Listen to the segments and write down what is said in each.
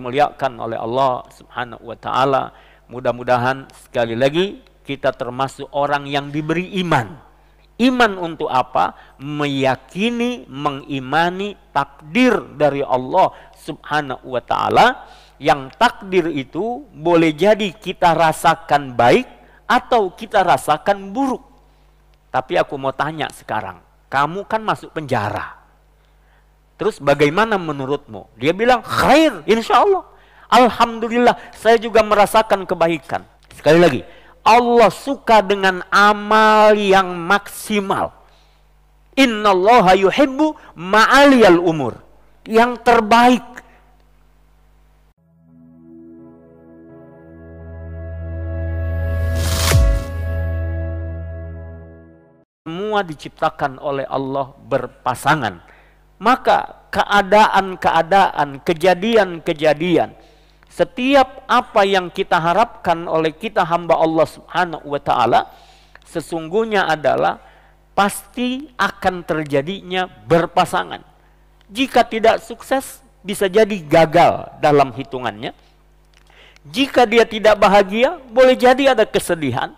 dimuliakan oleh Allah Subhanahu wa taala, mudah-mudahan sekali lagi kita termasuk orang yang diberi iman. Iman untuk apa? Meyakini, mengimani takdir dari Allah Subhanahu wa taala, yang takdir itu boleh jadi kita rasakan baik atau kita rasakan buruk. Tapi aku mau tanya sekarang, kamu kan masuk penjara. Terus bagaimana menurutmu? Dia bilang, khair, insya Allah. Alhamdulillah, saya juga merasakan kebaikan. Sekali lagi, Allah suka dengan amal yang maksimal. Innallaha yuhibbu ma'aliyal umur. Yang terbaik. Semua diciptakan oleh Allah berpasangan. Maka keadaan-keadaan, kejadian-kejadian, setiap apa yang kita harapkan oleh kita hamba Allah Subhanahu wa taala, sesungguhnya adalah pasti akan terjadinya berpasangan. Jika tidak sukses, bisa jadi gagal dalam hitungannya. Jika dia tidak bahagia, boleh jadi ada kesedihan.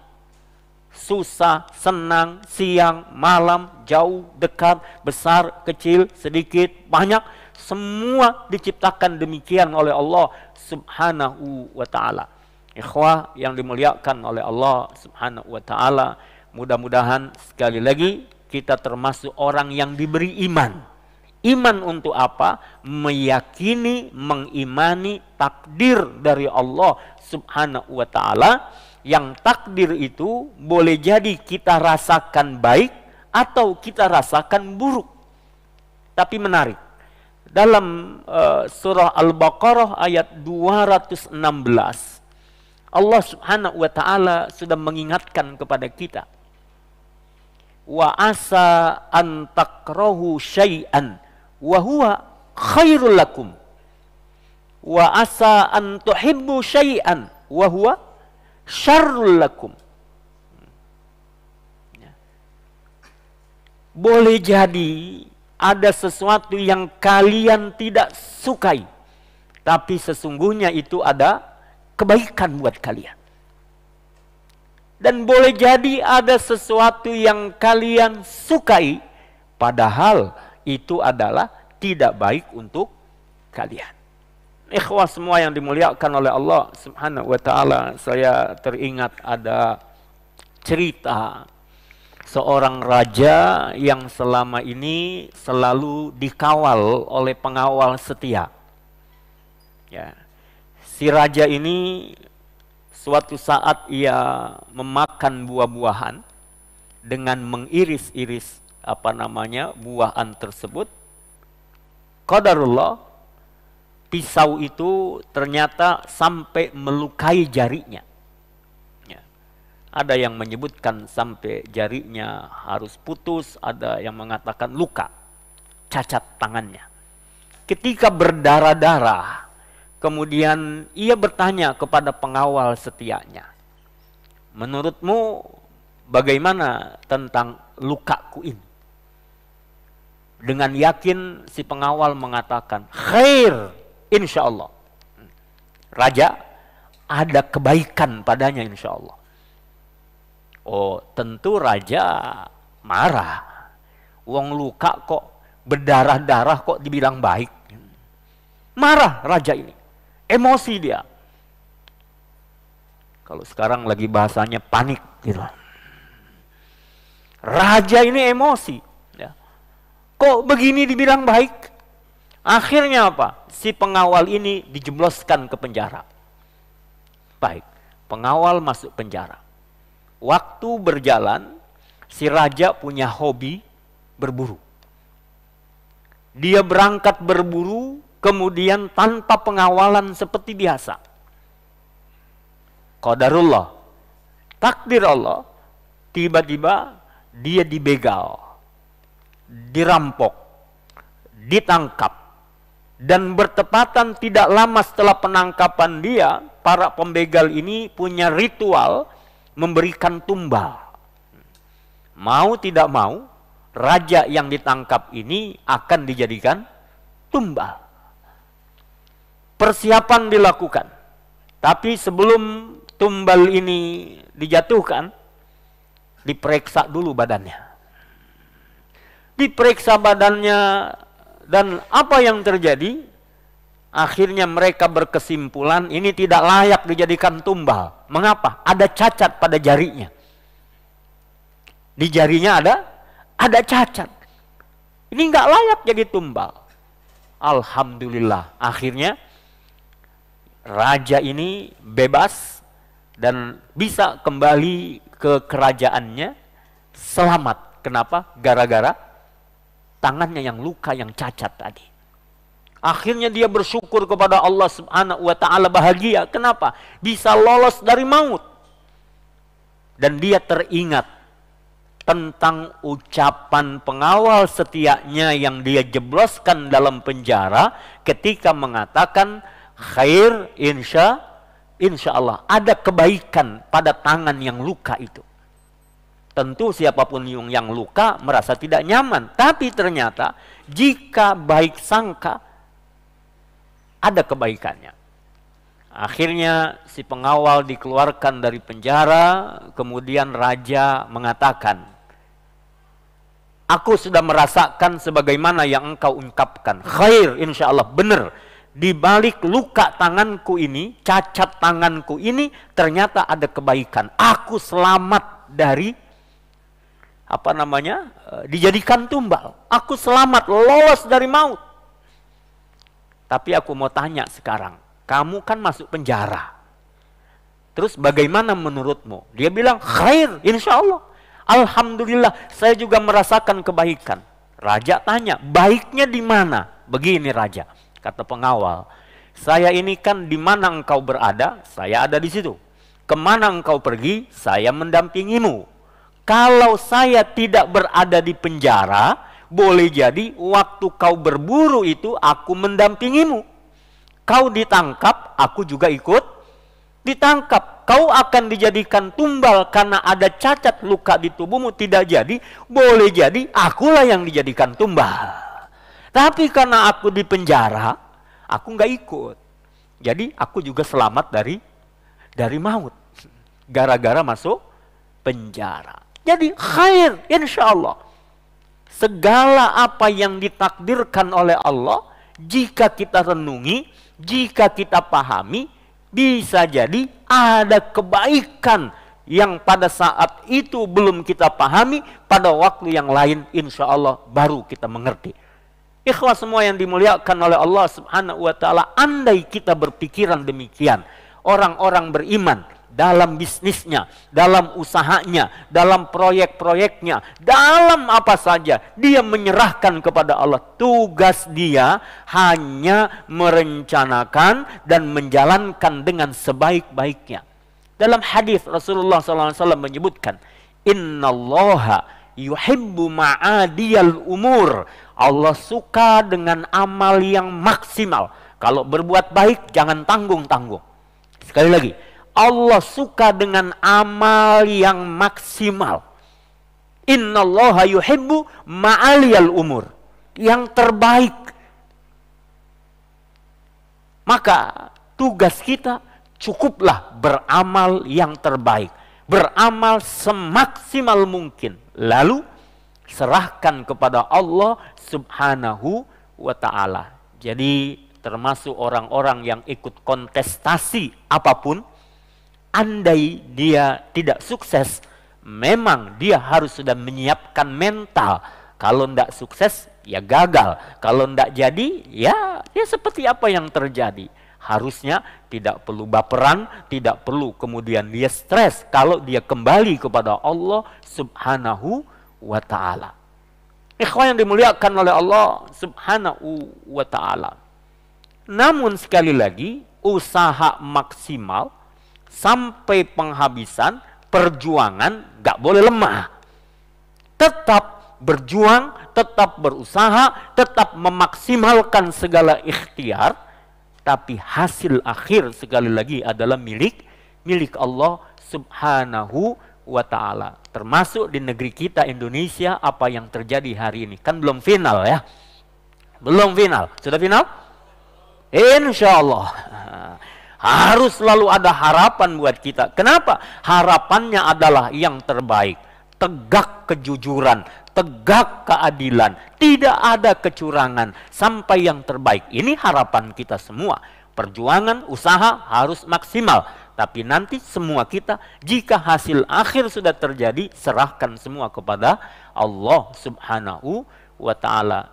Susah, senang, siang, malam, jauh, dekat, besar, kecil, sedikit, banyak, semua diciptakan demikian oleh Allah Subhanahu wa taala. Ikhwah yang dimuliakan oleh Allah Subhanahu wa taala, mudah-mudahan sekali lagi kita termasuk orang yang diberi iman. Iman untuk apa? Meyakini, mengimani takdir dari Allah Subhanahu wa taala, yang takdir itu boleh jadi kita rasakan baik atau kita rasakan buruk. Tapi menarik, dalam surah Al-Baqarah ayat 216, Allah Subhanahu wa taala sudah mengingatkan kepada kita, wa asa an takrahu syai'an wa huwa khairul lakum wa asa an tuhibbu syai'an wa huwa syarrul lakum. Boleh jadi ada sesuatu yang kalian tidak sukai, tapi sesungguhnya itu ada kebaikan buat kalian. Dan boleh jadi ada sesuatu yang kalian sukai, padahal itu adalah tidak baik untuk kalian. Ikhwah semua yang dimuliakan oleh Allah Subhanahu wa taala, saya teringat ada cerita seorang raja yang selama ini selalu dikawal oleh pengawal setia. Ya. Si raja ini suatu saat ia memakan buah-buahan dengan mengiris-iris buahan tersebut. Qadarullah, pisau itu ternyata sampai melukai jarinya. Ya. Ada yang menyebutkan sampai jarinya harus putus, ada yang mengatakan luka, cacat tangannya. Ketika berdarah-darah, kemudian ia bertanya kepada pengawal setianya, menurutmu bagaimana tentang lukaku ini? Dengan yakin si pengawal mengatakan, khair, insya Allah. Raja, ada kebaikan padanya insya Allah. Oh, tentu raja marah. Wong luka kok berdarah-darah kok dibilang baik. Marah raja ini. Emosi dia. Kalau sekarang lagi bahasanya panik gitu. Raja ini emosi. Ya. Kok begini dibilang baik? Akhirnya apa? Si pengawal ini dijebloskan ke penjara. Baik, pengawal masuk penjara. Waktu berjalan, si raja punya hobi berburu. Dia berangkat berburu, kemudian tanpa pengawalan seperti biasa. Qadarullah, takdir Allah, tiba-tiba dia dibegal, dirampok, ditangkap. Dan bertepatan tidak lama setelah penangkapan dia, para pembegal ini punya ritual memberikan tumbal. Mau tidak mau, raja yang ditangkap ini akan dijadikan tumbal. persiapan dilakukan. Tapi sebelum tumbal ini dijatuhkan, diperiksa dulu badannya. Diperiksa badannya, dan apa yang terjadi? Akhirnya mereka berkesimpulan ini tidak layak dijadikan tumbal. Mengapa? Ada cacat pada jarinya. Di jarinya ada cacat. Ini nggak layak jadi tumbal. Alhamdulillah, akhirnya raja ini bebas dan bisa kembali ke kerajaannya selamat. Kenapa? Gara-gara tangannya yang luka, yang cacat tadi. Akhirnya dia bersyukur kepada Allah Subhanahu wa ta'ala, bahagia. Kenapa? Bisa lolos dari maut. Dan dia teringat tentang ucapan pengawal setianya yang dia jebloskan dalam penjara ketika mengatakan khair insya Allah, ada kebaikan pada tangan yang luka itu. Tentu siapapun yang luka merasa tidak nyaman, tapi ternyata jika baik sangka ada kebaikannya. Akhirnya si pengawal dikeluarkan dari penjara, kemudian raja mengatakan, aku sudah merasakan sebagaimana yang engkau ungkapkan. Khair, insya Allah, benar. Di balik luka tanganku ini, cacat tanganku ini, ternyata ada kebaikan. Aku selamat dari, dijadikan tumbal. Aku selamat, lolos dari maut. Tapi aku mau tanya sekarang, kamu kan masuk penjara. Terus bagaimana menurutmu? Dia bilang, khair, insya Allah. Alhamdulillah, saya juga merasakan kebaikan. Raja tanya, baiknya di mana? Begini raja, kata pengawal, saya ini kan di mana engkau berada, saya ada di situ. Kemana engkau pergi, saya mendampingimu. Kalau saya tidak berada di penjara, boleh jadi waktu kau berburu itu aku mendampingimu. Kau ditangkap, aku juga ikut ditangkap. Kau akan dijadikan tumbal karena ada cacat luka di tubuhmu, tidak jadi. Boleh jadi akulah yang dijadikan tumbal. Tapi karena aku di penjara, aku nggak ikut. Jadi aku juga selamat dari maut. Gara-gara masuk penjara. Jadi khair, insya Allah. Segala apa yang ditakdirkan oleh Allah, jika kita renungi, jika kita pahami, bisa jadi ada kebaikan yang pada saat itu belum kita pahami, pada waktu yang lain insya Allah baru kita mengerti. Ikhwas semua yang dimuliakan oleh Allah Subhanahu wa ta'ala, andai kita berpikiran demikian, orang-orang beriman dalam bisnisnya, dalam usahanya, dalam proyek-proyeknya, dalam apa saja, dia menyerahkan kepada Allah. Tugas dia hanya merencanakan dan menjalankan dengan sebaik-baiknya. Dalam hadis Rasulullah SAW menyebutkan, Innallaha yuhibbu ma'adiyal umur. Allah suka dengan amal yang maksimal. Kalau berbuat baik jangan tanggung-tanggung. Sekali lagi, Allah suka dengan amal yang maksimal. Innallaha yuhibbu ma'aliyal umur. Yang terbaik. Maka tugas kita cukuplah beramal yang terbaik. Beramal semaksimal mungkin. Lalu serahkan kepada Allah Subhanahu wa ta'ala. Jadi termasuk orang-orang yang ikut kontestasi apapun, andai dia tidak sukses, memang dia harus sudah menyiapkan mental. Kalau tidak sukses, ya gagal. Kalau tidak jadi, ya seperti apa yang terjadi. Harusnya tidak perlu baperan, tidak perlu kemudian dia stres kalau dia kembali kepada Allah Subhanahu wa ta'ala. Ikhwan yang dimuliakan oleh Allah Subhanahu wa ta'ala. Namun sekali lagi, usaha maksimal sampai penghabisan, perjuangan gak boleh lemah. Tetap berjuang, tetap berusaha, tetap memaksimalkan segala ikhtiar, tapi hasil akhir sekali lagi adalah milik Allah Subhanahu wa ta'ala. Termasuk di negeri kita Indonesia, apa yang terjadi hari ini. Kan belum final ya. Belum final. Sudah final? Insya Allah. Harus selalu ada harapan buat kita. Kenapa? Harapannya adalah yang terbaik. Tegak kejujuran, tegak keadilan, tidak ada kecurangan, sampai yang terbaik. Ini harapan kita semua. Perjuangan, usaha harus maksimal. Tapi nanti semua kita, jika hasil akhir sudah terjadi, serahkan semua kepada Allah Subhanahu wa ta'ala.